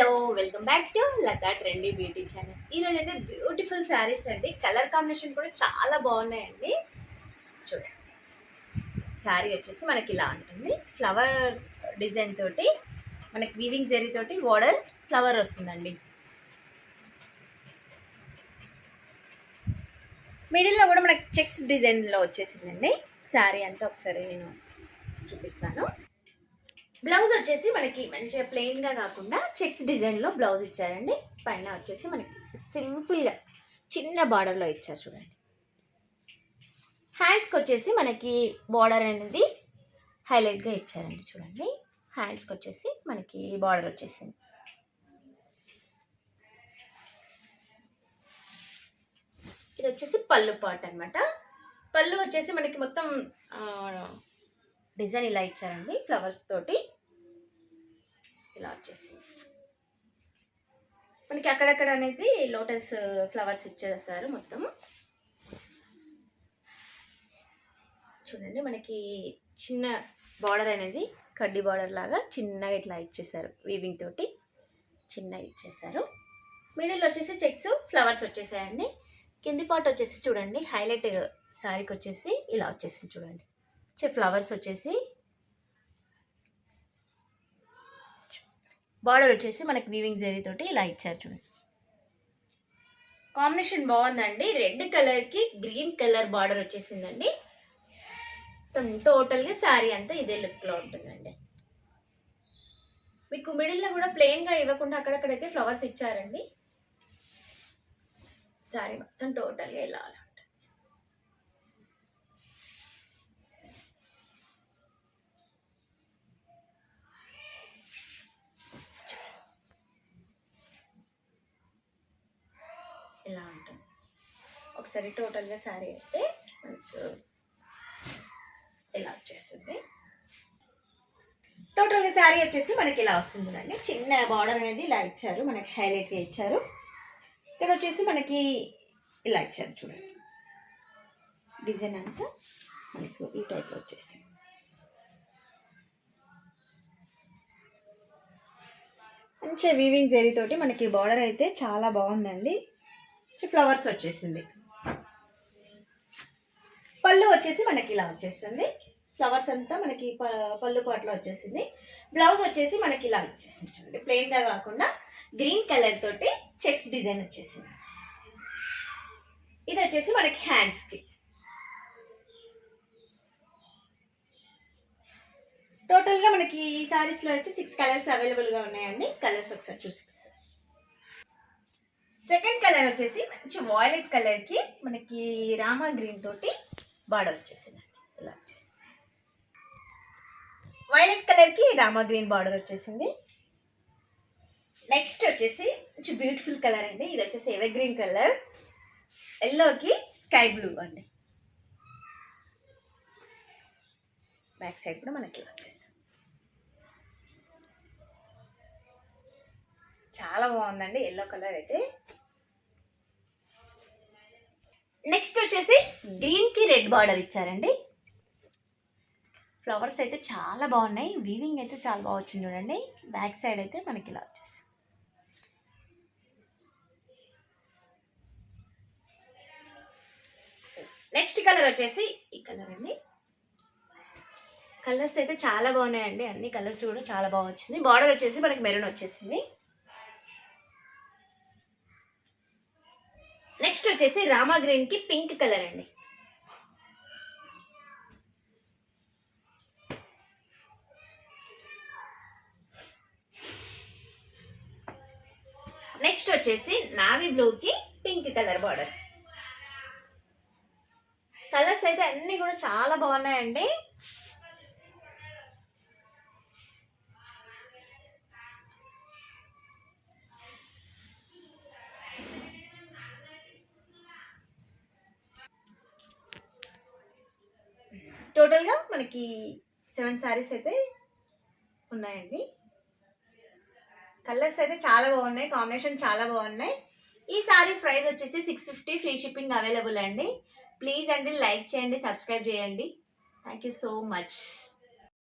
Hello welcome back to Latha trendy beauty channel. ఈరోజు అయితే beautiful saris అండి. కలర్ కాంబినేషన్ కూడా చాలా బాగున్నాయండి. చూడండి, శారీ వచ్చేసి మనకి ఇలా ఉంటుంది. ఫ్లవర్ డిజైన్ తోటి మనకి వీవింగ్ జరీ తోటి బోర్డర్ ఫ్లవర్ వస్తుందండి. మిడిల్లో కూడా మనకి చెక్స్ డిజైన్లో వచ్చేసిందండి. శారీ అంతా ఒకసారి నేను చూపిస్తాను. బ్లౌజ్ వచ్చేసి మనకి మంచిగా ప్లెయిన్గా కాకుండా చెక్స్ డిజైన్లో బ్లౌజ్ ఇచ్చారండి. పైన వచ్చేసి మనకి సింపుల్గా చిన్న బార్డర్లో ఇచ్చారు చూడండి. హ్యాండ్స్కి వచ్చేసి మనకి బార్డర్ అనేది హైలైట్గా ఇచ్చారండి. చూడండి, హ్యాండ్స్కి వచ్చేసి మనకి బార్డర్ వచ్చేసింది. ఇది వచ్చేసి పళ్ళు పార్ట్ అనమాట. పళ్ళు వచ్చేసి మనకి మొత్తం డిజైన్ ఇలా ఇచ్చారండి, ఫ్లవర్స్ తోటి ఇలా వచ్చేసింది. మనకి అక్కడక్కడ అనేది లోటస్ ఫ్లవర్స్ ఇచ్చేసారు మొత్తం. చూడండి, మనకి చిన్న బార్డర్ అనేది కడ్డీ బార్డర్ లాగా చిన్నగా ఇట్లా ఇచ్చేసారు, వీవింగ్ తోటి చిన్నగా ఇచ్చేసారు. మిడిల్ వచ్చేసి చెక్స్ ఫ్లవర్స్ వచ్చేసాయండి. కింది పార్ట్ వచ్చేసి చూడండి, హైలైట్ శారీకి వచ్చేసి ఇలా వచ్చేసింది చూడండి. ఫ్లవర్స్ వచ్చేసి బార్డర్ వచ్చేసి మనకి వీవింగ్ జరీ తోటి ఇలా ఇచ్చారు చూడండి. కాంబినేషన్ బాగుందండి. రెడ్ కలర్కి గ్రీన్ కలర్ బార్డర్ వచ్చేసిందండి. టోటల్గా శారీ అంతా ఇదే లుక్లో ఉంటుందండి. మీకు మిడిల్లో కూడా ప్లెయిన్గా ఇవ్వకుండా అక్కడక్కడైతే ఫ్లవర్స్ ఇచ్చారండి. శారీ మొత్తం టోటల్గా ఇలా ఉంటుంది. ఇలా ఉంటుంది. ఒకసారి టోటల్గా శారీ అయితే మనకు ఇలా వచ్చేస్తుంది. టోటల్గా శారీ వచ్చేసి మనకి ఇలా వస్తుందండి. చిన్న బార్డర్ అనేది ఇలా ఇచ్చారు, మనకి హైలైట్గా ఇచ్చారు. ఇక్కడ వచ్చేసి మనకి ఇలా ఇచ్చారు చూడండి. డిజైన్ అంతా మనకు ఈ టైప్లో వచ్చేసింది. మంచిగా వీవింగ్ జరీ తోటి మనకి బార్డర్ అయితే చాలా బాగుందండి. ఫ్లవర్స్ వచ్చేసింది. పళ్ళు వచ్చేసి మనకి ఇలా వచ్చేస్తుంది. ఫ్లవర్స్ అంతా మనకి పళ్ళు పాటలో వచ్చేసింది. బ్లౌజ్ వచ్చేసి మనకి ఇలా వచ్చేసింది చూడండి. ప్లెయిన్గా కాకుండా గ్రీన్ కలర్ తోటి చెక్స్ డిజైన్ వచ్చేసింది. ఇది వచ్చేసి మనకి హ్యాండ్స్కి. టోటల్గా మనకి ఈ శారీస్లో అయితే 6 కలర్స్ అవైలబుల్గా ఉన్నాయండి. కలర్స్ ఒకసారి చూసి. సెకండ్ కలర్ వచ్చేసి మంచి వాయిలెట్ కలర్కి మనకి రామా గ్రీన్ తోటి బార్డర్ వచ్చేసింది. ఇలా వచ్చేసింది. వైలెట్ కలర్కి రామా గ్రీన్ బార్డర్ వచ్చేసింది. నెక్స్ట్ వచ్చేసి మంచి బ్యూటిఫుల్ కలర్ అండి. ఇది వచ్చేసి ఎవర్ గ్రీన్ కలర్, ఎల్లోకి స్కై బ్లూ అండి. బ్యాక్ సైడ్ కూడా మనకి ఇలా వచ్చేసింది. చాలా బాగుందండి ఎల్లో కలర్ అయితే. నెక్స్ట్ వచ్చేసి గ్రీన్కి రెడ్ బార్డర్ ఇచ్చారండి. ఫ్లవర్స్ అయితే చాలా బాగున్నాయి. వీవింగ్ అయితే చాలా బాగా వచ్చింది చూడండి. బ్యాక్ సైడ్ అయితే మనకి ఇలా వచ్చేసి. నెక్స్ట్ కలర్ వచ్చేసి ఈ కలర్ అండి. కలర్స్ అయితే చాలా బాగున్నాయండి. అన్ని కలర్స్ కూడా చాలా బాగా వచ్చింది. బార్డర్ వచ్చేసి మనకి మెరూన్ వచ్చేసింది. నెక్స్ట్ వచ్చేసి రామా గ్రీన్కి పింక్ కలర్ అండి. నెక్స్ట్ వచ్చేసి నావీ బ్లూకి పింక్ కలర్ బార్డర్. కలర్స్ అయితే అన్ని కూడా చాలా బాగున్నాయండి. టోటల్గా మనకి 7 శారీస్ అయితే ఉన్నాయండి. కలర్స్ అయితే చాలా బాగున్నాయి, కాంబినేషన్ చాలా బాగున్నాయి. ఈ శారీ ప్రైస్ వచ్చేసి 650, ఫ్రీ షిప్పింగ్ అవైలబుల్ అండి. ప్లీజ్ అండి లైక్ చేయండి, సబ్స్క్రైబ్ చేయండి. Thank you so much.